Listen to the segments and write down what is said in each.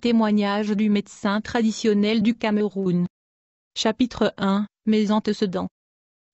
Témoignage du médecin traditionnel du Cameroun. Chapitre 1, Mes antécédents.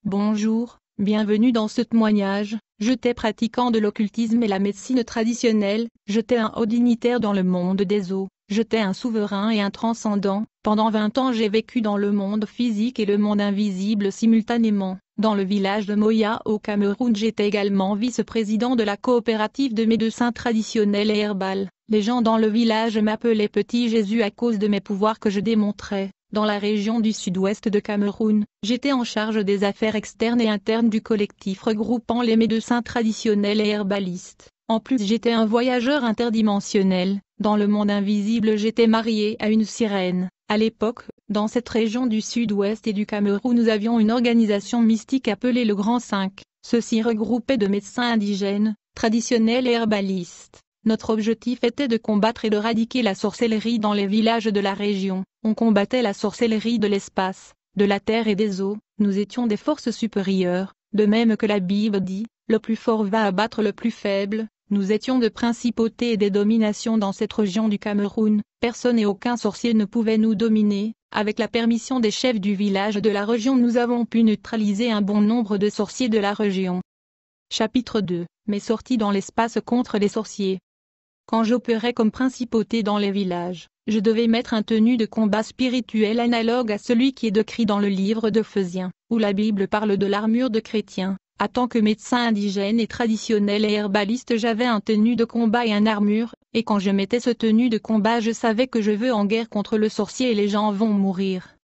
Bonjour, bienvenue dans ce témoignage. J'étais pratiquant de l'occultisme et la médecine traditionnelle, j'étais un haut dignitaire dans le monde des eaux, j'étais un souverain et un transcendant. Pendant 20 ans j'ai vécu dans le monde physique et le monde invisible simultanément. Dans le village de Moya au Cameroun, j'étais également vice-président de la coopérative de médecins traditionnels et herbales. Les gens dans le village m'appelaient Petit Jésus à cause de mes pouvoirs que je démontrais. Dans la région du sud-ouest de Cameroun, j'étais en charge des affaires externes et internes du collectif regroupant les médecins traditionnels et herbalistes. En plus, j'étais un voyageur interdimensionnel. Dans le monde invisible, j'étais marié à une sirène. À l'époque, dans cette région du sud-ouest et du Cameroun, nous avions une organisation mystique appelée le Grand 5. Ceci regroupait de médecins indigènes, traditionnels et herbalistes. Notre objectif était de combattre et d'éradiquer la sorcellerie dans les villages de la région. On combattait la sorcellerie de l'espace, de la terre et des eaux. Nous étions des forces supérieures, de même que la Bible dit, le plus fort va abattre le plus faible. Nous étions de principautés et des dominations dans cette région du Cameroun. Personne et aucun sorcier ne pouvait nous dominer. Avec la permission des chefs du village de la région, nous avons pu neutraliser un bon nombre de sorciers de la région. Chapitre 2. Mes sorties dans l'espace contre les sorciers. Quand j'opérais comme principauté dans les villages, je devais mettre un tenue de combat spirituel analogue à celui qui est décrit dans le livre d'Éphésiens, où la Bible parle de l'armure de chrétien. En tant que médecin indigène et traditionnel et herbaliste, j'avais un tenue de combat et une armure, et quand je mettais ce tenue de combat, je savais que je veux en guerre contre le sorcier et les gens vont mourir.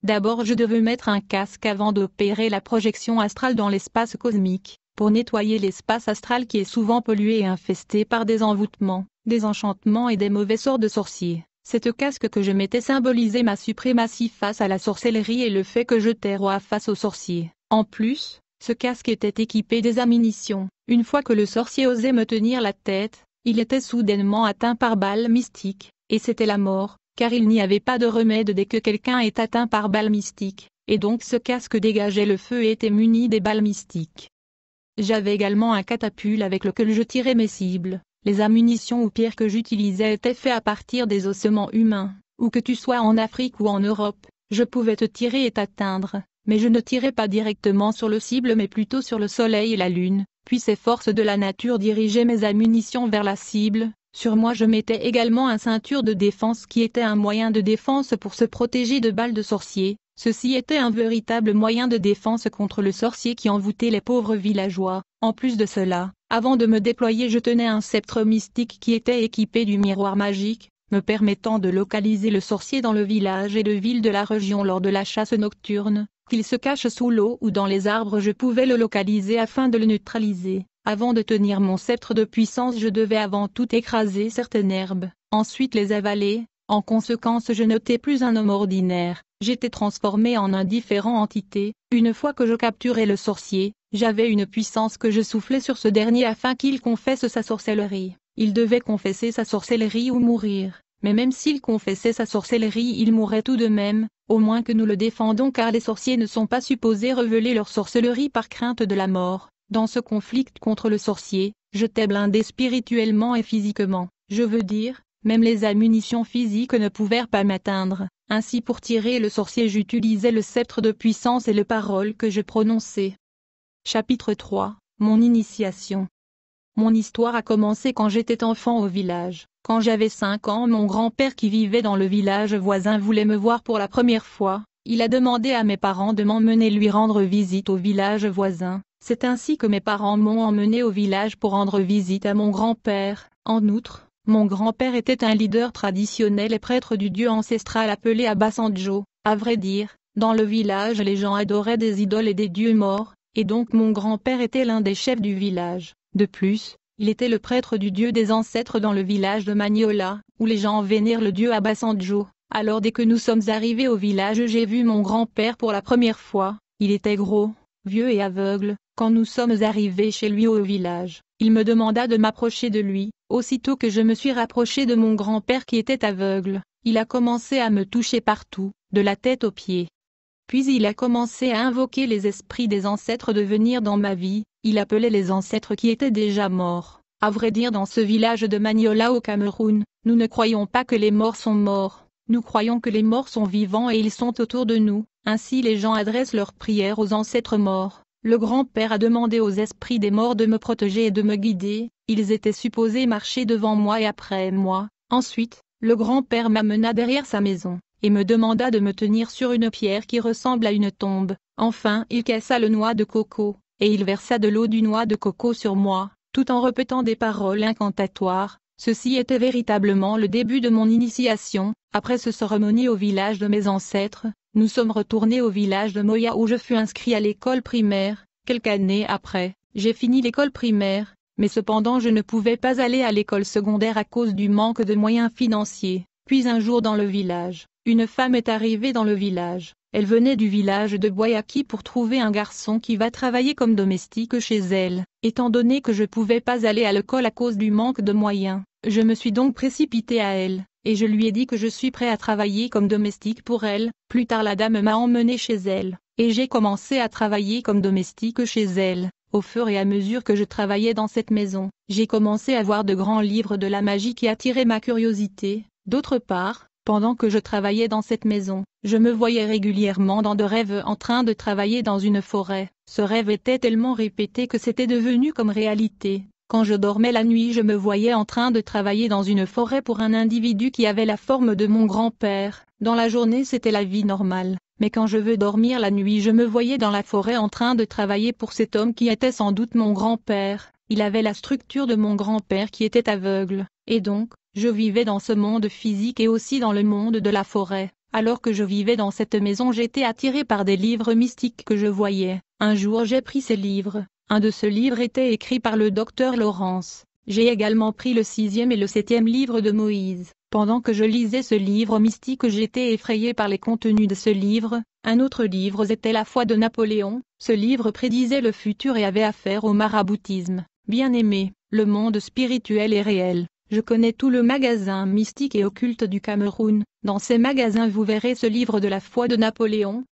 D'abord, je devais mettre un casque avant d'opérer la projection astrale dans l'espace cosmique, pour nettoyer l'espace astral qui est souvent pollué et infesté par des envoûtements, des enchantements et des mauvais sorts de sorciers. Cette casque que je mettais symbolisait ma suprématie face à la sorcellerie et le fait que j'étais roi face aux sorciers. En plus, ce casque était équipé des ammunitions. Une fois que le sorcier osait me tenir la tête, il était soudainement atteint par balle mystique, et c'était la mort, car il n'y avait pas de remède dès que quelqu'un est atteint par balle mystique, et donc ce casque dégageait le feu et était muni des balles mystiques. J'avais également un catapulte avec lequel je tirais mes cibles. Les ammunitions ou pierres que j'utilisais étaient faites à partir des ossements humains. Où que tu sois en Afrique ou en Europe, je pouvais te tirer et t'atteindre, mais je ne tirais pas directement sur le cible mais plutôt sur le soleil et la lune, puis ces forces de la nature dirigeaient mes ammunitions vers la cible. Sur moi je mettais également un ceinture de défense qui était un moyen de défense pour se protéger de balles de sorciers. Ceci était un véritable moyen de défense contre le sorcier qui envoûtait les pauvres villageois. En plus de cela, avant de me déployer, je tenais un sceptre mystique qui était équipé du miroir magique, me permettant de localiser le sorcier dans le village et de ville de la région lors de la chasse nocturne. Qu'il se cache sous l'eau ou dans les arbres, je pouvais le localiser afin de le neutraliser. Avant de tenir mon sceptre de puissance, je devais avant tout écraser certaines herbes, ensuite les avaler. En conséquence, je n'étais plus un homme ordinaire, j'étais transformé en une différente entité. Une fois que je capturais le sorcier, j'avais une puissance que je soufflais sur ce dernier afin qu'il confesse sa sorcellerie. Il devait confesser sa sorcellerie ou mourir, mais même s'il confessait sa sorcellerie, il mourrait tout de même, au moins que nous le défendons car les sorciers ne sont pas supposés révéler leur sorcellerie par crainte de la mort. Dans ce conflit contre le sorcier, j'étais blindé spirituellement et physiquement, je veux dire, même les ammunitions physiques ne pouvaient pas m'atteindre. Ainsi pour tirer le sorcier j'utilisais le sceptre de puissance et les paroles que je prononçais. Chapitre 3, Mon initiation. Mon histoire a commencé quand j'étais enfant au village. Quand j'avais 5 ans, mon grand-père qui vivait dans le village voisin voulait me voir pour la première fois. Il a demandé à mes parents de m'emmener lui rendre visite au village voisin. C'est ainsi que mes parents m'ont emmené au village pour rendre visite à mon grand-père. En outre, mon grand-père était un leader traditionnel et prêtre du dieu ancestral appelé Abasanjo. À vrai dire, dans le village les gens adoraient des idoles et des dieux morts, et donc mon grand-père était l'un des chefs du village. De plus, il était le prêtre du dieu des ancêtres dans le village de Magnola, où les gens vénèrent le dieu Abasanjo. Alors dès que nous sommes arrivés au village, j'ai vu mon grand-père pour la première fois. Il était gros, vieux et aveugle. Quand nous sommes arrivés chez lui au village, il me demanda de m'approcher de lui. Aussitôt que je me suis rapproché de mon grand-père qui était aveugle, il a commencé à me toucher partout, de la tête aux pieds. Puis il a commencé à invoquer les esprits des ancêtres de venir dans ma vie. Il appelait les ancêtres qui étaient déjà morts. À vrai dire, dans ce village de Magnola au Cameroun, nous ne croyons pas que les morts sont morts, nous croyons que les morts sont vivants et ils sont autour de nous, ainsi les gens adressent leurs prières aux ancêtres morts. Le grand-père a demandé aux esprits des morts de me protéger et de me guider, ils étaient supposés marcher devant moi et après moi. Ensuite, le grand-père m'amena derrière sa maison, et me demanda de me tenir sur une pierre qui ressemble à une tombe. Enfin il cassa le noix de coco, et il versa de l'eau du noix de coco sur moi, tout en répétant des paroles incantatoires. Ceci était véritablement le début de mon initiation. Après ce cérémonie au village de mes ancêtres, nous sommes retournés au village de Moya où je fus inscrit à l'école primaire. Quelques années après, j'ai fini l'école primaire, mais cependant je ne pouvais pas aller à l'école secondaire à cause du manque de moyens financiers. Puis un jour dans le village, une femme est arrivée dans le village. Elle venait du village de Boyaki pour trouver un garçon qui va travailler comme domestique chez elle. Étant donné que je ne pouvais pas aller à l'école à cause du manque de moyens, je me suis donc précipité à elle, et je lui ai dit que je suis prêt à travailler comme domestique pour elle. Plus tard la dame m'a emmené chez elle, et j'ai commencé à travailler comme domestique chez elle. Au fur et à mesure que je travaillais dans cette maison, j'ai commencé à voir de grands livres de la magie qui attiraient ma curiosité. D'autre part, pendant que je travaillais dans cette maison, je me voyais régulièrement dans de rêves en train de travailler dans une forêt. Ce rêve était tellement répété que c'était devenu comme réalité. Quand je dormais la nuit, je me voyais en train de travailler dans une forêt pour un individu qui avait la forme de mon grand-père. Dans la journée, c'était la vie normale. Mais quand je veux dormir la nuit, je me voyais dans la forêt en train de travailler pour cet homme qui était sans doute mon grand-père. Il avait la structure de mon grand-père qui était aveugle, et donc, je vivais dans ce monde physique et aussi dans le monde de la forêt. Alors que je vivais dans cette maison, j'étais attiré par des livres mystiques que je voyais. Un jour j'ai pris ces livres. Un de ces livres était écrit par le docteur Laurence. J'ai également pris le 6e et le 7e livre de Moïse. Pendant que je lisais ce livre mystique, j'étais effrayé par les contenus de ce livre. Un autre livre était La foi de Napoléon. Ce livre prédisait le futur et avait affaire au maraboutisme. Bien-aimé, le monde spirituel est réel. Je connais tout le magasin mystique et occulte du Cameroun. Dans ces magasins vous verrez ce livre de la foi de Napoléon.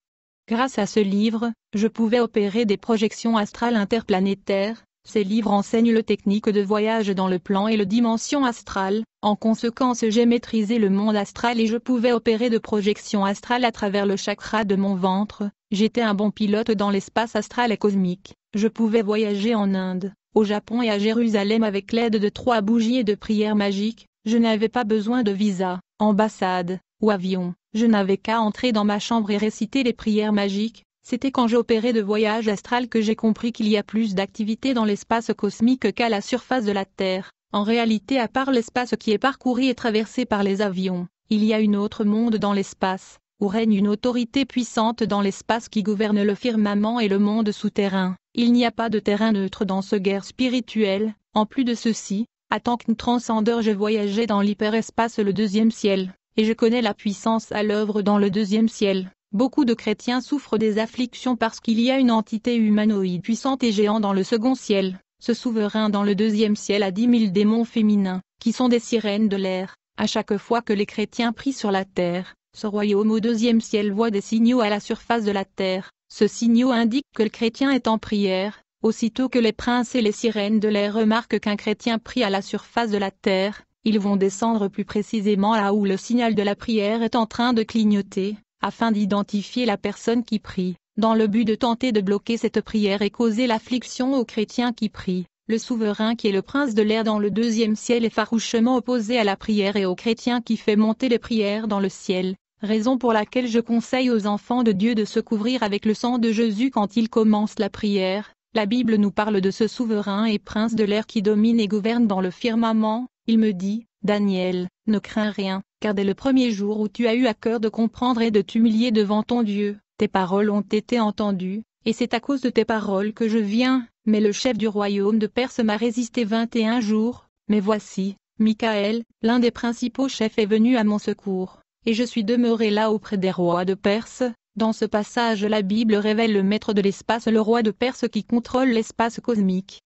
Grâce à ce livre, je pouvais opérer des projections astrales interplanétaires. Ces livres enseignent le technique de voyage dans le plan et le dimension astrale. En conséquence, j'ai maîtrisé le monde astral et je pouvais opérer de projections astrales à travers le chakra de mon ventre. J'étais un bon pilote dans l'espace astral et cosmique. Je pouvais voyager en Inde, au Japon et à Jérusalem avec l'aide de 3 bougies et de prières magiques. Je n'avais pas besoin de visa, ambassade ou avion. Je n'avais qu'à entrer dans ma chambre et réciter les prières magiques. C'était quand j'opérais de voyage astral que j'ai compris qu'il y a plus d'activité dans l'espace cosmique qu'à la surface de la Terre. En réalité, à part l'espace qui est parcouru et traversé par les avions, il y a un autre monde dans l'espace, où règne une autorité puissante dans l'espace qui gouverne le firmament et le monde souterrain. Il n'y a pas de terrain neutre dans ce guerre spirituelle. En plus de ceci, en tant que transcendeur, je voyageais dans l'hyperespace, le 2e ciel, et je connais la puissance à l'œuvre dans le 2e ciel. Beaucoup de chrétiens souffrent des afflictions parce qu'il y a une entité humanoïde puissante et géante dans le 2e ciel. Ce souverain dans le 2e ciel a 10 000 démons féminins, qui sont des sirènes de l'air. À chaque fois que les chrétiens prient sur la terre, ce royaume au 2e ciel voit des signaux à la surface de la terre. Ce signaux indique que le chrétien est en prière. Aussitôt que les princes et les sirènes de l'air remarquent qu'un chrétien prie à la surface de la terre, ils vont descendre plus précisément là où le signal de la prière est en train de clignoter, afin d'identifier la personne qui prie, dans le but de tenter de bloquer cette prière et causer l'affliction aux chrétiens qui prient. Le souverain qui est le prince de l'air dans le 2e ciel est farouchement opposé à la prière et aux chrétiens qui fait monter les prières dans le ciel, raison pour laquelle je conseille aux enfants de Dieu de se couvrir avec le sang de Jésus quand ils commencent la prière. La Bible nous parle de ce souverain et prince de l'air qui domine et gouverne dans le firmament. Il me dit, Daniel, ne crains rien, car dès le premier jour où tu as eu à cœur de comprendre et de t'humilier devant ton Dieu, tes paroles ont été entendues, et c'est à cause de tes paroles que je viens. Mais le chef du royaume de Perse m'a résisté 21 jours, mais voici, Michaël, l'un des principaux chefs est venu à mon secours, et je suis demeuré là auprès des rois de Perse. Dans ce passage, la Bible révèle le maître de l'espace, le roi de Perse qui contrôle l'espace cosmique.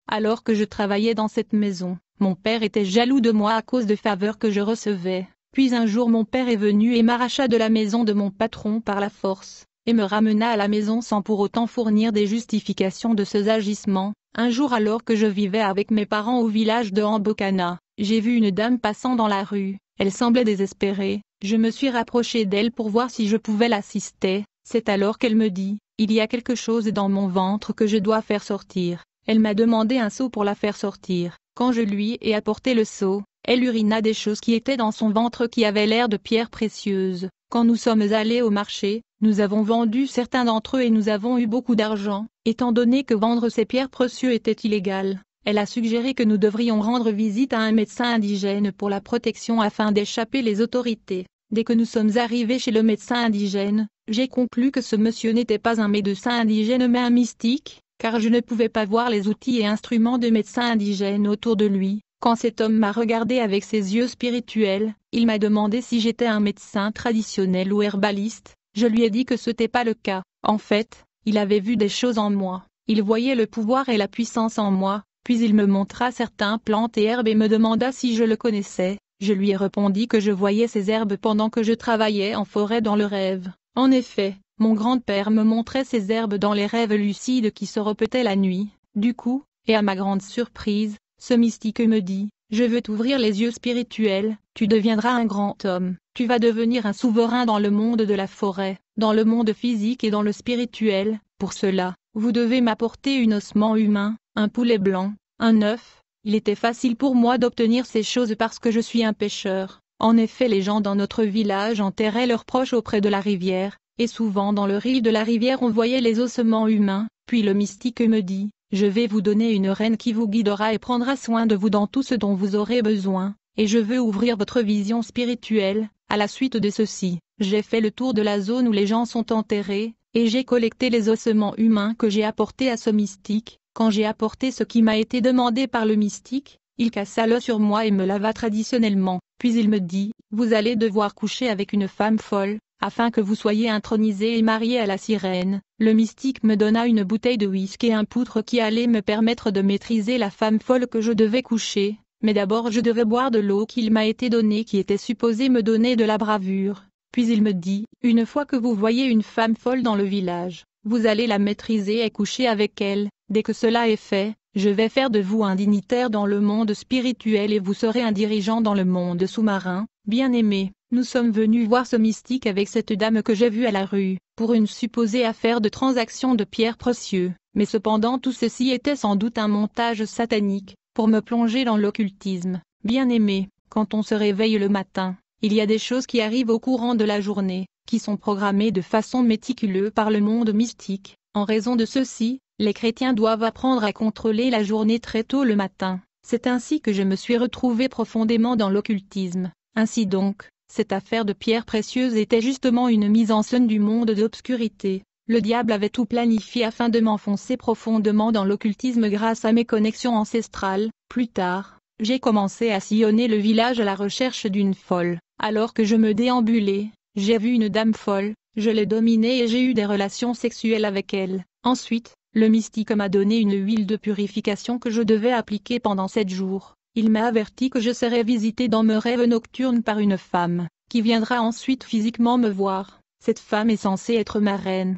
Alors que je travaillais dans cette maison, mon père était jaloux de moi à cause de faveurs que je recevais. Puis un jour mon père est venu et m'arracha de la maison de mon patron par la force. et me ramena à la maison sans pour autant fournir des justifications de ses agissements. Un jour alors que je vivais avec mes parents au village de Ambokana, j'ai vu une dame passant dans la rue, elle semblait désespérée, je me suis rapproché d'elle pour voir si je pouvais l'assister, c'est alors qu'elle me dit, il y a quelque chose dans mon ventre que je dois faire sortir. Elle m'a demandé un seau pour la faire sortir. Quand je lui ai apporté le seau, elle urina des choses qui étaient dans son ventre qui avaient l'air de pierres précieuses. Quand nous sommes allés au marché, nous avons vendu certains d'entre eux et nous avons eu beaucoup d'argent, étant donné que vendre ces pierres précieuses était illégal. Elle a suggéré que nous devrions rendre visite à un médecin indigène pour la protection afin d'échapper les autorités. Dès que nous sommes arrivés chez le médecin indigène, j'ai conclu que ce monsieur n'était pas un médecin indigène mais un mystique, car je ne pouvais pas voir les outils et instruments de médecins indigènes autour de lui. Quand cet homme m'a regardé avec ses yeux spirituels, il m'a demandé si j'étais un médecin traditionnel ou herbaliste. Je lui ai dit que ce n'était pas le cas. En fait, il avait vu des choses en moi. Il voyait le pouvoir et la puissance en moi, puis il me montra certaines plantes et herbes et me demanda si je le connaissais. Je lui ai répondu que je voyais ces herbes pendant que je travaillais en forêt dans le rêve. En effet, mon grand-père me montrait ces herbes dans les rêves lucides qui se répétaient la nuit. Du coup, et à ma grande surprise, ce mystique me dit, je veux t'ouvrir les yeux spirituels, tu deviendras un grand homme, tu vas devenir un souverain dans le monde de la forêt, dans le monde physique et dans le spirituel. Pour cela, vous devez m'apporter un ossement humain, un poulet blanc, un œuf. Il était facile pour moi d'obtenir ces choses parce que je suis un pêcheur. En effet, les gens dans notre village enterraient leurs proches auprès de la rivière, et souvent dans le riz de la rivière on voyait les ossements humains. Puis le mystique me dit, je vais vous donner une reine qui vous guidera et prendra soin de vous dans tout ce dont vous aurez besoin, et je veux ouvrir votre vision spirituelle. À la suite de ceci, j'ai fait le tour de la zone où les gens sont enterrés, et j'ai collecté les ossements humains que j'ai apportés à ce mystique. Quand j'ai apporté ce qui m'a été demandé par le mystique, il cassa l'os sur moi et me lava traditionnellement, puis il me dit, vous allez devoir coucher avec une femme folle, afin que vous soyez intronisé et marié à la sirène. Le mystique me donna une bouteille de whisky et un poutre qui allait me permettre de maîtriser la femme folle que je devais coucher, mais d'abord je devais boire de l'eau qu'il m'a été donnée qui était supposée me donner de la bravure. Puis il me dit, une fois que vous voyez une femme folle dans le village, vous allez la maîtriser et coucher avec elle. Dès que cela est fait, je vais faire de vous un dignitaire dans le monde spirituel et vous serez un dirigeant dans le monde sous-marin. Bien-aimé, nous sommes venus voir ce mystique avec cette dame que j'ai vue à la rue, pour une supposée affaire de transaction de pierres précieuses. Mais cependant tout ceci était sans doute un montage satanique, pour me plonger dans l'occultisme. Bien-aimé, quand on se réveille le matin, il y a des choses qui arrivent au courant de la journée, qui sont programmées de façon méticuleuse par le monde mystique. En raison de ceci, les chrétiens doivent apprendre à contrôler la journée très tôt le matin. C'est ainsi que je me suis retrouvé profondément dans l'occultisme. Ainsi donc, cette affaire de pierres précieuses était justement une mise en scène du monde d'obscurité. Le diable avait tout planifié afin de m'enfoncer profondément dans l'occultisme grâce à mes connexions ancestrales. Plus tard, j'ai commencé à sillonner le village à la recherche d'une folle. Alors que je me déambulais, j'ai vu une dame folle, je l'ai dominée et j'ai eu des relations sexuelles avec elle. Ensuite, le mystique m'a donné une huile de purification que je devais appliquer pendant 7 jours. Il m'a averti que je serais visité dans mes rêves nocturnes par une femme, qui viendra ensuite physiquement me voir. Cette femme est censée être ma reine.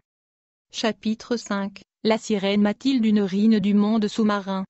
Chapitre 5. La sirène Mathilde, une reine du monde sous-marin.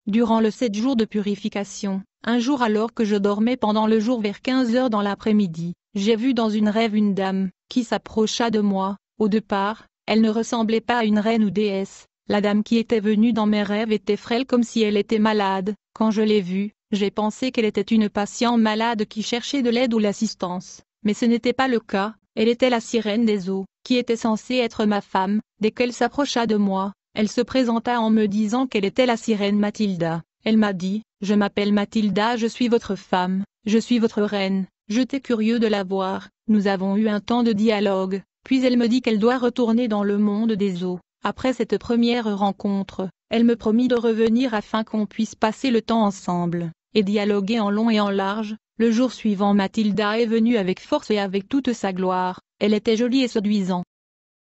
Durant les 7 jours de purification, un jour alors que je dormais pendant le jour vers 15 heures dans l'après-midi, j'ai vu dans une rêve une dame, qui s'approcha de moi. Au départ, elle ne ressemblait pas à une reine ou déesse. La dame qui était venue dans mes rêves était frêle comme si elle était malade. Quand je l'ai vue, j'ai pensé qu'elle était une patiente malade qui cherchait de l'aide ou l'assistance. Mais ce n'était pas le cas, elle était la sirène des eaux, qui était censée être ma femme. Dès qu'elle s'approcha de moi, elle se présenta en me disant qu'elle était la sirène Mathilda. Elle m'a dit, je m'appelle Mathilda, je suis votre femme, je suis votre reine. J'étais curieux de la voir, nous avons eu un temps de dialogue, puis elle me dit qu'elle doit retourner dans le monde des eaux. Après cette première rencontre, elle me promit de revenir afin qu'on puisse passer le temps ensemble, et dialoguer en long et en large. Le jour suivant, Mathilda est venue avec force et avec toute sa gloire. Elle était jolie et séduisante.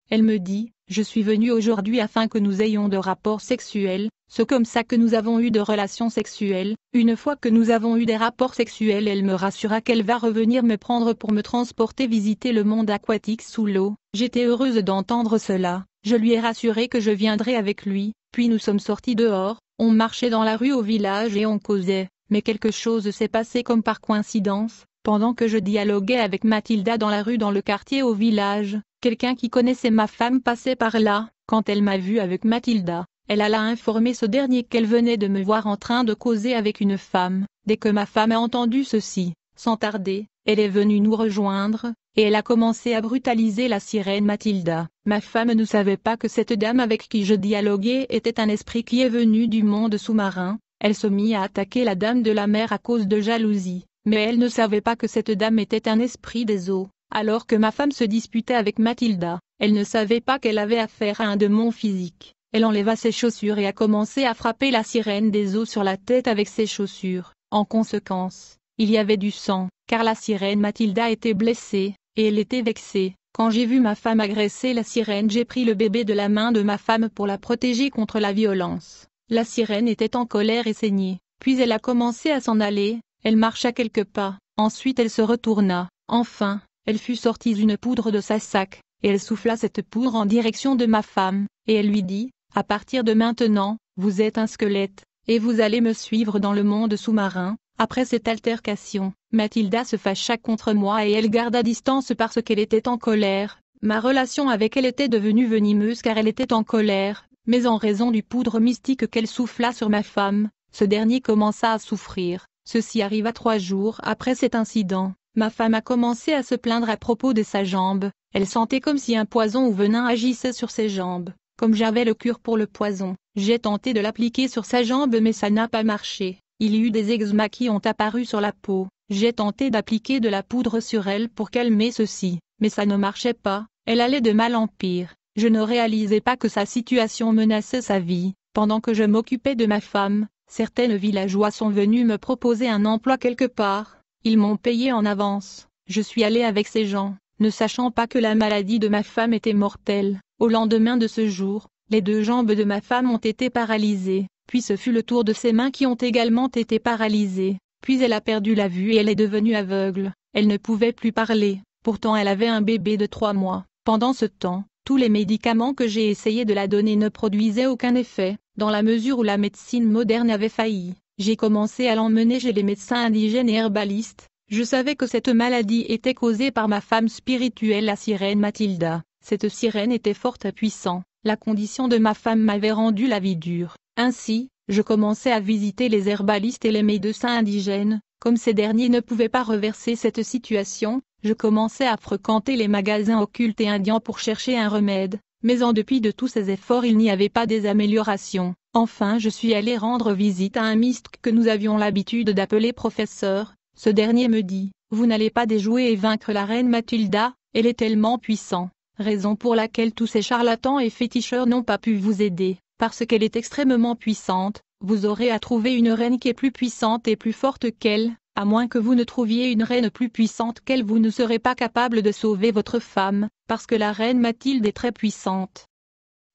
Elle me dit, je suis venue aujourd'hui afin que nous ayons de rapports sexuels. c'est comme ça que nous avons eu de relations sexuelles. Une fois que nous avons eu des rapports sexuels, elle me rassura qu'elle va revenir me prendre pour me transporter visiter le monde aquatique sous l'eau. J'étais heureuse d'entendre cela. Je lui ai rassuré que je viendrais avec lui, puis nous sommes sortis dehors, on marchait dans la rue au village et on causait, mais quelque chose s'est passé comme par coïncidence, pendant que je dialoguais avec Mathilda dans la rue dans le quartier au village, quelqu'un qui connaissait ma femme passait par là. Quand elle m'a vu avec Mathilda, elle alla informer ce dernier qu'elle venait de me voir en train de causer avec une femme. Dès que ma femme a entendu ceci, sans tarder, elle est venue nous rejoindre, et elle a commencé à brutaliser la sirène Mathilda. Ma femme ne savait pas que cette dame avec qui je dialoguais était un esprit qui est venu du monde sous-marin. Elle se mit à attaquer la dame de la mer à cause de jalousie, mais elle ne savait pas que cette dame était un esprit des eaux. Alors que ma femme se disputait avec Mathilda, elle ne savait pas qu'elle avait affaire à un démon physique. Elle enleva ses chaussures et a commencé à frapper la sirène des eaux sur la tête avec ses chaussures. En conséquence, il y avait du sang, car la sirène Mathilda était blessée, et elle était vexée. Quand j'ai vu ma femme agresser la sirène, j'ai pris le bébé de la main de ma femme pour la protéger contre la violence. La sirène était en colère et saignait, puis elle a commencé à s'en aller, elle marcha quelques pas, ensuite elle se retourna, enfin, elle fut sortie une poudre de sa sac, et elle souffla cette poudre en direction de ma femme, et elle lui dit, « À partir de maintenant, vous êtes un squelette, et vous allez me suivre dans le monde sous-marin. » Après cette altercation, Mathilda se fâcha contre moi et elle garda distance parce qu'elle était en colère. Ma relation avec elle était devenue venimeuse car elle était en colère, mais en raison du poudre mystique qu'elle souffla sur ma femme, ce dernier commença à souffrir. Ceci arriva 3 jours après cet incident. Ma femme a commencé à se plaindre à propos de sa jambe. Elle sentait comme si un poison ou venin agissait sur ses jambes. Comme j'avais le cure pour le poison, j'ai tenté de l'appliquer sur sa jambe mais ça n'a pas marché. Il y eut des eczémas qui ont apparu sur la peau. J'ai tenté d'appliquer de la poudre sur elle pour calmer ceci, mais ça ne marchait pas. Elle allait de mal en pire. Je ne réalisais pas que sa situation menaçait sa vie. Pendant que je m'occupais de ma femme, certaines villageois sont venus me proposer un emploi quelque part. Ils m'ont payé en avance. Je suis allé avec ces gens, ne sachant pas que la maladie de ma femme était mortelle. Au lendemain de ce jour, les 2 jambes de ma femme ont été paralysées, puis ce fut le tour de ses mains qui ont également été paralysées, puis elle a perdu la vue et elle est devenue aveugle. Elle ne pouvait plus parler, pourtant elle avait un bébé de 3 mois. Pendant ce temps, tous les médicaments que j'ai essayé de la donner ne produisaient aucun effet, dans la mesure où la médecine moderne avait failli. J'ai commencé à l'emmener chez les médecins indigènes et herbalistes. Je savais que cette maladie était causée par ma femme spirituelle, la sirène Mathilda. Cette sirène était forte et puissante. La condition de ma femme m'avait rendu la vie dure. Ainsi, je commençais à visiter les herbalistes et les médecins indigènes. Comme ces derniers ne pouvaient pas reverser cette situation, je commençais à fréquenter les magasins occultes et indiens pour chercher un remède. Mais en dépit de tous ces efforts, il n'y avait pas des améliorations. Enfin, je suis allé rendre visite à un mystique que nous avions l'habitude d'appeler professeur. Ce dernier me dit, « Vous n'allez pas déjouer et vaincre la reine Mathilda, elle est tellement puissante. » Raison pour laquelle tous ces charlatans et féticheurs n'ont pas pu vous aider, parce qu'elle est extrêmement puissante. Vous aurez à trouver une reine qui est plus puissante et plus forte qu'elle. À moins que vous ne trouviez une reine plus puissante qu'elle, vous ne serez pas capable de sauver votre femme, parce que la reine Mathilde est très puissante.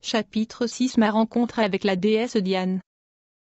Chapitre 6. Ma rencontre avec la déesse Diane.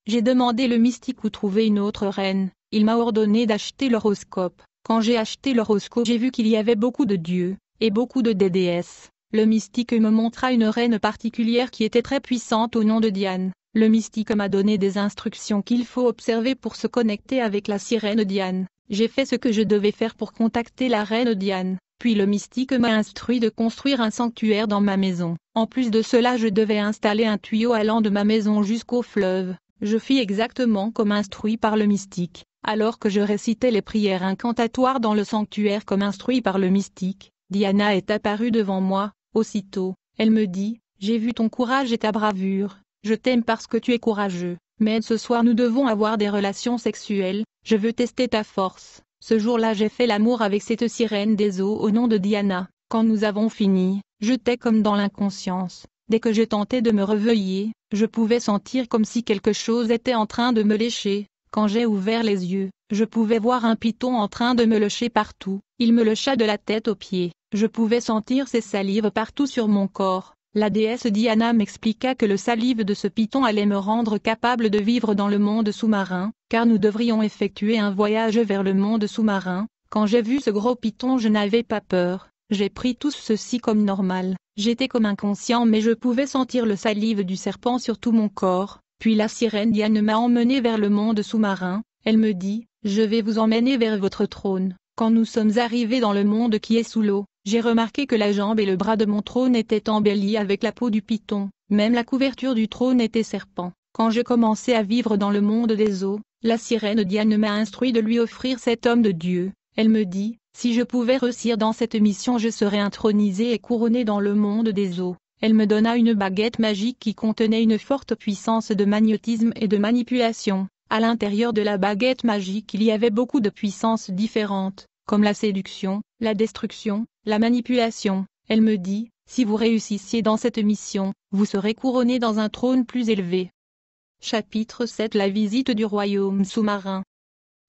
J'ai demandé le mystique où trouver une autre reine. Il m'a ordonné d'acheter l'horoscope. Quand j'ai acheté l'horoscope, j'ai vu qu'il y avait beaucoup de dieux, et beaucoup de déesses. Le mystique me montra une reine particulière qui était très puissante au nom de Diane. Le mystique m'a donné des instructions qu'il faut observer pour se connecter avec la sirène Diane. J'ai fait ce que je devais faire pour contacter la reine Diane. Puis le mystique m'a instruit de construire un sanctuaire dans ma maison. En plus de cela, je devais installer un tuyau allant de ma maison jusqu'au fleuve. Je fis exactement comme instruit par le mystique. Alors que je récitais les prières incantatoires dans le sanctuaire comme instruit par le mystique, Diana est apparue devant moi. Aussitôt, elle me dit, « J'ai vu ton courage et ta bravoure. Je t'aime parce que tu es courageux. Mais ce soir nous devons avoir des relations sexuelles. Je veux tester ta force. » Ce jour-là j'ai fait l'amour avec cette sirène des eaux au nom de Diana. Quand nous avons fini, j'étais comme dans l'inconscience. Dès que je tentais de me réveiller, je pouvais sentir comme si quelque chose était en train de me lécher. Quand j'ai ouvert les yeux, je pouvais voir un python en train de me lécher partout. Il me lécha de la tête aux pieds. Je pouvais sentir ses salives partout sur mon corps. La déesse Diana m'expliqua que le salive de ce python allait me rendre capable de vivre dans le monde sous-marin, car nous devrions effectuer un voyage vers le monde sous-marin. Quand j'ai vu ce gros python, je n'avais pas peur, j'ai pris tout ceci comme normal. J'étais comme inconscient, mais je pouvais sentir le salive du serpent sur tout mon corps. Puis la sirène Diane m'a emmené vers le monde sous-marin. Elle me dit, je vais vous emmener vers votre trône. Quand nous sommes arrivés dans le monde qui est sous l'eau, j'ai remarqué que la jambe et le bras de mon trône étaient embellis avec la peau du python. Même la couverture du trône était serpent. Quand je commençais à vivre dans le monde des eaux, la sirène Diane m'a instruit de lui offrir cet homme de Dieu. Elle me dit, si je pouvais réussir dans cette mission, je serais intronisée et couronnée dans le monde des eaux. Elle me donna une baguette magique qui contenait une forte puissance de magnétisme et de manipulation. À l'intérieur de la baguette magique il y avait beaucoup de puissances différentes, comme la séduction, la destruction, la manipulation. Elle me dit, si vous réussissiez dans cette mission, vous serez couronné dans un trône plus élevé. Chapitre 7. La visite du royaume sous-marin.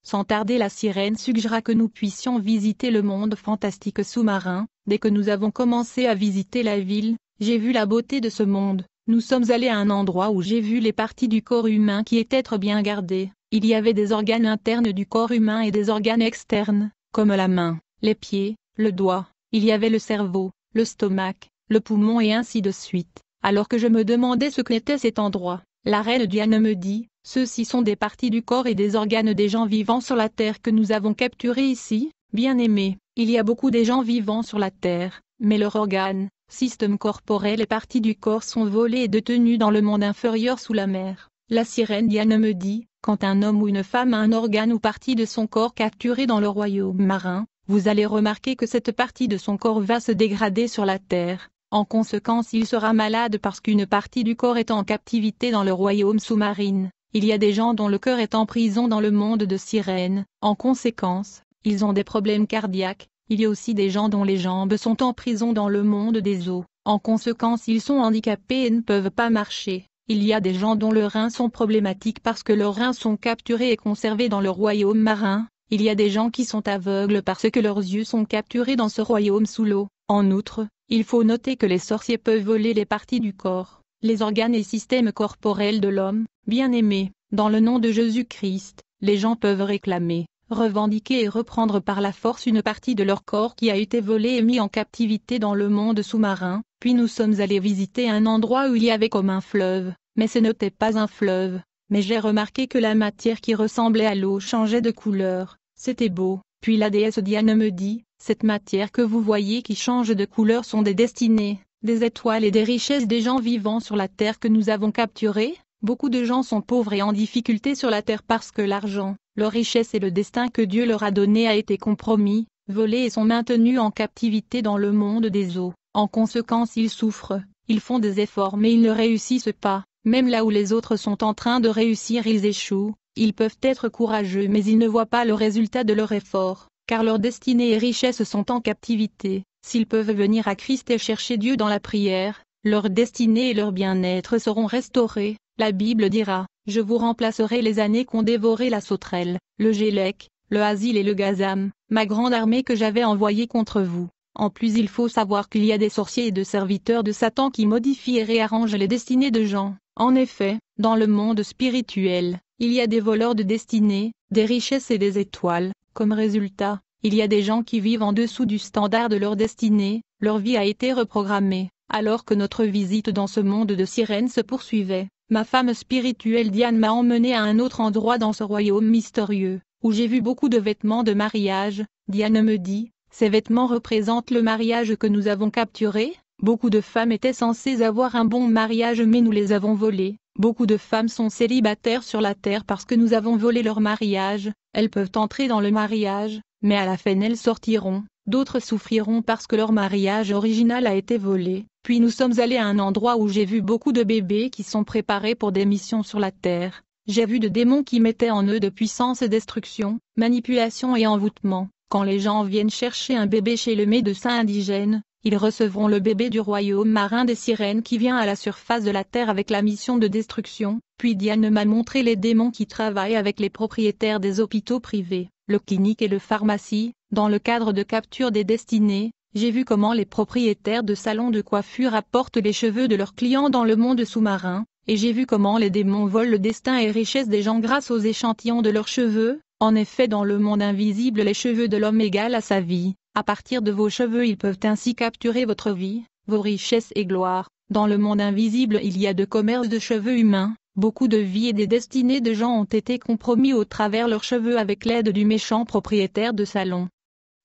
Sans tarder, la sirène suggéra que nous puissions visiter le monde fantastique sous-marin. Dès que nous avons commencé à visiter la ville, j'ai vu la beauté de ce monde. Nous sommes allés à un endroit où j'ai vu les parties du corps humain qui étaient très bien gardées. Il y avait des organes internes du corps humain et des organes externes, comme la main, les pieds, le doigt. Il y avait le cerveau, le stomac, le poumon et ainsi de suite. Alors que je me demandais ce qu'était cet endroit, la reine Diane me dit, ceux-ci sont des parties du corps et des organes des gens vivants sur la terre que nous avons capturés ici. Bien-aimés, il y a beaucoup de gens vivants sur la terre, mais leurs organes, système corporel et parties du corps sont volés et détenus dans le monde inférieur sous la mer. La sirène Diane me dit, quand un homme ou une femme a un organe ou partie de son corps capturé dans le royaume marin, vous allez remarquer que cette partie de son corps va se dégrader sur la terre. En conséquence, il sera malade parce qu'une partie du corps est en captivité dans le royaume sous-marine. Il y a des gens dont le cœur est en prison dans le monde de sirènes. En conséquence, ils ont des problèmes cardiaques. Il y a aussi des gens dont les jambes sont en prison dans le monde des eaux. En conséquence, ils sont handicapés et ne peuvent pas marcher. Il y a des gens dont leurs reins sont problématiques parce que leurs reins sont capturés et conservés dans le royaume marin. Il y a des gens qui sont aveugles parce que leurs yeux sont capturés dans ce royaume sous l'eau. En outre, il faut noter que les sorciers peuvent voler les parties du corps, les organes et systèmes corporels de l'homme. Bien-aimés, dans le nom de Jésus-Christ, les gens peuvent réclamer, revendiquer et reprendre par la force une partie de leur corps qui a été volée et mis en captivité dans le monde sous-marin. Puis nous sommes allés visiter un endroit où il y avait comme un fleuve, mais ce n'était pas un fleuve. Mais j'ai remarqué que la matière qui ressemblait à l'eau changeait de couleur. C'était beau. Puis la déesse Diane me dit, cette matière que vous voyez qui change de couleur sont des destinées, des étoiles et des richesses des gens vivants sur la terre que nous avons capturés. Beaucoup de gens sont pauvres et en difficulté sur la terre parce que l'argent, leur richesse et le destin que Dieu leur a donné a été compromis, volé et sont maintenus en captivité dans le monde des eaux. En conséquence, ils souffrent, ils font des efforts mais ils ne réussissent pas. Même là où les autres sont en train de réussir, ils échouent. Ils peuvent être courageux mais ils ne voient pas le résultat de leur effort, car leur destinée et richesse sont en captivité. S'ils peuvent venir à Christ et chercher Dieu dans la prière, leur destinée et leur bien-être seront restaurés. La Bible dira, je vous remplacerai les années qu'ont dévoré la sauterelle, le gélec, le asile et le gazam, ma grande armée que j'avais envoyée contre vous. En plus, il faut savoir qu'il y a des sorciers et de serviteurs de Satan qui modifient et réarrangent les destinées de gens. En effet, dans le monde spirituel, il y a des voleurs de destinées, des richesses et des étoiles. Comme résultat, il y a des gens qui vivent en dessous du standard de leur destinée, leur vie a été reprogrammée. Alors que notre visite dans ce monde de sirènes se poursuivait, ma femme spirituelle Diane m'a emmené à un autre endroit dans ce royaume mystérieux, où j'ai vu beaucoup de vêtements de mariage. Diane me dit, ces vêtements représentent le mariage que nous avons capturé. Beaucoup de femmes étaient censées avoir un bon mariage mais nous les avons volés. Beaucoup de femmes sont célibataires sur la terre parce que nous avons volé leur mariage. Elles peuvent entrer dans le mariage, mais à la fin elles sortiront. D'autres souffriront parce que leur mariage original a été volé. Puis nous sommes allés à un endroit où j'ai vu beaucoup de bébés qui sont préparés pour des missions sur la terre. J'ai vu de démons qui mettaient en eux de puissance destruction, manipulation et envoûtement. Quand les gens viennent chercher un bébé chez le médecin indigène, ils recevront le bébé du royaume marin des sirènes qui vient à la surface de la terre avec la mission de destruction. Puis Diane m'a montré les démons qui travaillent avec les propriétaires des hôpitaux privés, le clinique et le pharmacie, dans le cadre de capture des destinées. J'ai vu comment les propriétaires de salons de coiffure apportent les cheveux de leurs clients dans le monde sous-marin, et j'ai vu comment les démons volent le destin et richesse des gens grâce aux échantillons de leurs cheveux. En effet, dans le monde invisible, les cheveux de l'homme égalent à sa vie. À partir de vos cheveux, ils peuvent ainsi capturer votre vie, vos richesses et gloire. Dans le monde invisible, il y a de commerce de cheveux humains. Beaucoup de vies et des destinées de gens ont été compromis au travers leurs cheveux avec l'aide du méchant propriétaire de salon.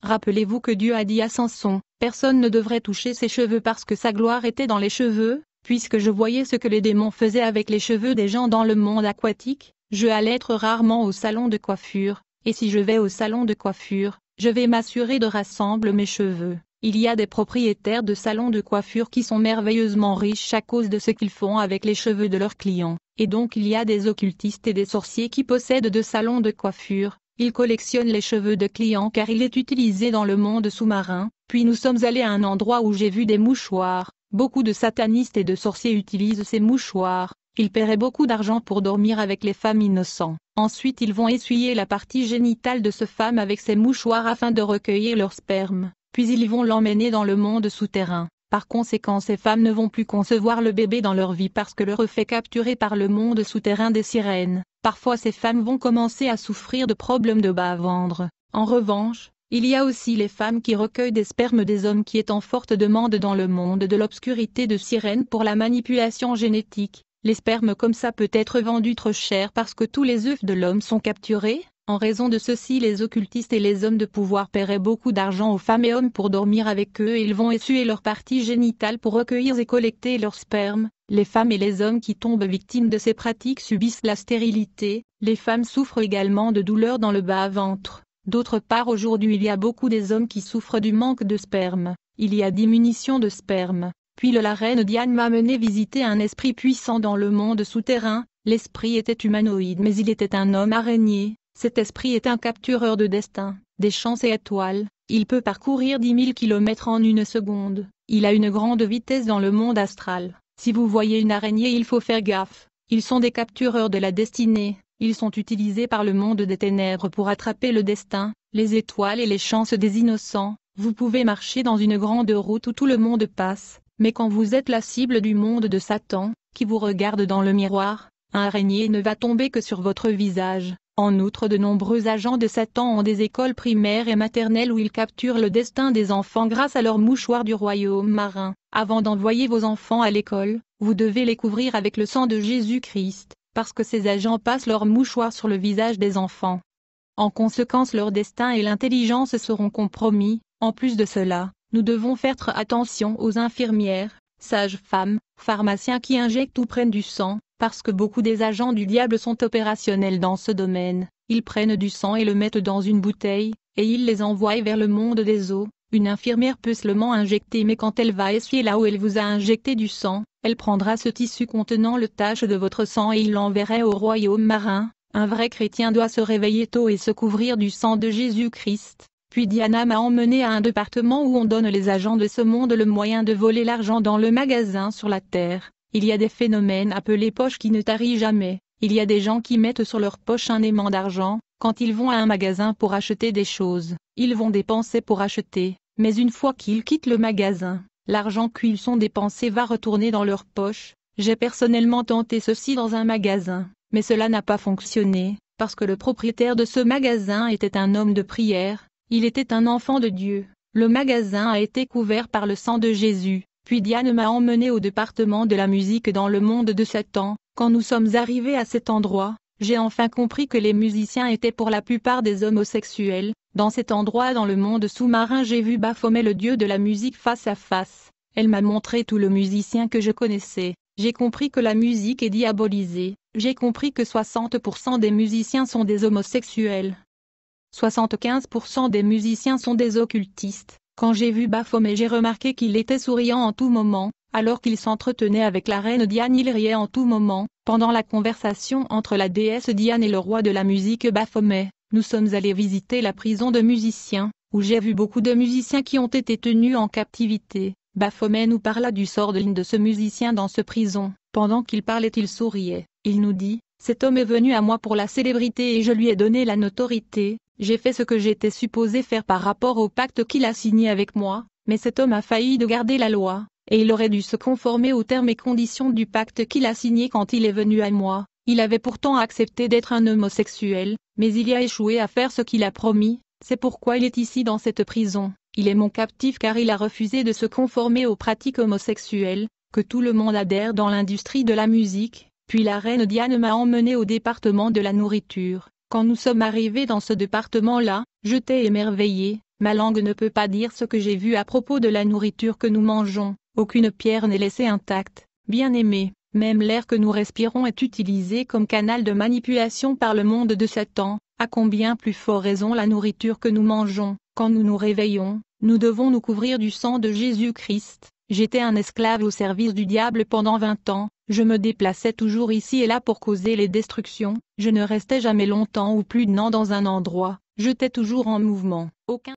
Rappelez-vous que Dieu a dit à Samson, personne ne devrait toucher ses cheveux parce que sa gloire était dans les cheveux. Puisque je voyais ce que les démons faisaient avec les cheveux des gens dans le monde aquatique, je allais être rarement au salon de coiffure, et si je vais au salon de coiffure, je vais m'assurer de rassembler mes cheveux. Il y a des propriétaires de salons de coiffure qui sont merveilleusement riches à cause de ce qu'ils font avec les cheveux de leurs clients, et donc il y a des occultistes et des sorciers qui possèdent de salons de coiffure. Ils collectionnent les cheveux de clients car il est utilisé dans le monde sous-marin. Puis nous sommes allés à un endroit où j'ai vu des mouchoirs. Beaucoup de satanistes et de sorciers utilisent ces mouchoirs. Ils paieraient beaucoup d'argent pour dormir avec les femmes innocentes. Ensuite ils vont essuyer la partie génitale de ces femmes avec ces mouchoirs afin de recueillir leur sperme. Puis ils vont l'emmener dans le monde souterrain. Par conséquent, ces femmes ne vont plus concevoir le bébé dans leur vie parce que leur œuf est capturé par le monde souterrain des sirènes. Parfois ces femmes vont commencer à souffrir de problèmes de bas-ventre. En revanche, il y a aussi les femmes qui recueillent des spermes des hommes qui est en forte demande dans le monde de l'obscurité de sirènes pour la manipulation génétique. Les spermes comme ça peut être vendus trop cher parce que tous les œufs de l'homme sont capturés. En raison de ceci, les occultistes et les hommes de pouvoir paieraient beaucoup d'argent aux femmes et hommes pour dormir avec eux et ils vont essuyer leur partie génitale pour recueillir et collecter leurs spermes. Les femmes et les hommes qui tombent victimes de ces pratiques subissent la stérilité. Les femmes souffrent également de douleurs dans le bas-ventre. D'autre part, aujourd'hui il y a beaucoup des hommes qui souffrent du manque de sperme. Il y a diminution de sperme. Puis la reine Diane m'a mené visiter un esprit puissant dans le monde souterrain. L'esprit était humanoïde mais il était un homme araignée. Cet esprit est un captureur de destin, des champs et étoiles. Il peut parcourir 10 000 km en une seconde. Il a une grande vitesse dans le monde astral. Si vous voyez une araignée, il faut faire gaffe. Ils sont des captureurs de la destinée. Ils sont utilisés par le monde des ténèbres pour attraper le destin, les étoiles et les chances des innocents. Vous pouvez marcher dans une grande route où tout le monde passe, mais quand vous êtes la cible du monde de Satan, qui vous regarde dans le miroir, un araignée ne va tomber que sur votre visage. En outre, de nombreux agents de Satan ont des écoles primaires et maternelles où ils capturent le destin des enfants grâce à leurs mouchoirs du royaume marin. Avant d'envoyer vos enfants à l'école, vous devez les couvrir avec le sang de Jésus-Christ, parce que ces agents passent leurs mouchoirs sur le visage des enfants. En conséquence, leur destin et l'intelligence seront compromis. En plus de cela, nous devons faire attention aux infirmières, sages-femmes, pharmaciens qui injectent ou prennent du sang. Parce que beaucoup des agents du diable sont opérationnels dans ce domaine, ils prennent du sang et le mettent dans une bouteille, et ils les envoient vers le monde des eaux. Une infirmière peut seulement injecter mais quand elle va essuyer là où elle vous a injecté du sang, elle prendra ce tissu contenant le tache de votre sang et il l'enverrait au royaume marin. Un vrai chrétien doit se réveiller tôt et se couvrir du sang de Jésus-Christ. Puis Diana m'a emmené à un département où on donne les agents de ce monde le moyen de voler l'argent dans le magasin sur la terre. Il y a des phénomènes appelés poches qui ne tarient jamais. Il y a des gens qui mettent sur leur poche un aimant d'argent. Quand ils vont à un magasin pour acheter des choses, ils vont dépenser pour acheter. Mais une fois qu'ils quittent le magasin, l'argent qu'ils sont dépensés va retourner dans leur poche. J'ai personnellement tenté ceci dans un magasin, mais cela n'a pas fonctionné, parce que le propriétaire de ce magasin était un homme de prière. Il était un enfant de Dieu. Le magasin a été couvert par le sang de Jésus. Puis Diane m'a emmené au département de la musique dans le monde de Satan. Quand nous sommes arrivés à cet endroit, j'ai enfin compris que les musiciens étaient pour la plupart des homosexuels. Dans cet endroit dans le monde sous-marin, j'ai vu Baphomet, le dieu de la musique, face à face. Elle m'a montré tout le musicien que je connaissais. J'ai compris que la musique est diabolisée. J'ai compris que 60% des musiciens sont des homosexuels. 75% des musiciens sont des occultistes. Quand j'ai vu Baphomet, j'ai remarqué qu'il était souriant en tout moment. Alors qu'il s'entretenait avec la reine Diane, il riait en tout moment. Pendant la conversation entre la déesse Diane et le roi de la musique Baphomet, nous sommes allés visiter la prison de musiciens, où j'ai vu beaucoup de musiciens qui ont été tenus en captivité. Baphomet nous parla du sort de l'une de ce musicien dans ce prison. Pendant qu'il parlait, il souriait. Il nous dit, « Cet homme est venu à moi pour la célébrité et je lui ai donné la notoriété. J'ai fait ce que j'étais supposé faire par rapport au pacte qu'il a signé avec moi. Mais cet homme a failli de garder la loi, et il aurait dû se conformer aux termes et conditions du pacte qu'il a signé quand il est venu à moi. Il avait pourtant accepté d'être un homosexuel, mais il y a échoué à faire ce qu'il a promis, c'est pourquoi il est ici dans cette prison. Il est mon captif car il a refusé de se conformer aux pratiques homosexuelles, que tout le monde adhère dans l'industrie de la musique. Puis la reine Diane m'a emmené au département de la nourriture. Quand nous sommes arrivés dans ce département-là, j'étais émerveillé. Ma langue ne peut pas dire ce que j'ai vu à propos de la nourriture que nous mangeons. Aucune pierre n'est laissée intacte. Bien-aimé, même l'air que nous respirons est utilisé comme canal de manipulation par le monde de Satan. À combien plus fort raison la nourriture que nous mangeons. Quand nous nous réveillons, nous devons nous couvrir du sang de Jésus-Christ. J'étais un esclave au service du diable pendant 20 ans. Je me déplaçais toujours ici et là pour causer les destructions. Je ne restais jamais longtemps ou plus d'un an dans un endroit. J'étais toujours en mouvement. Aucun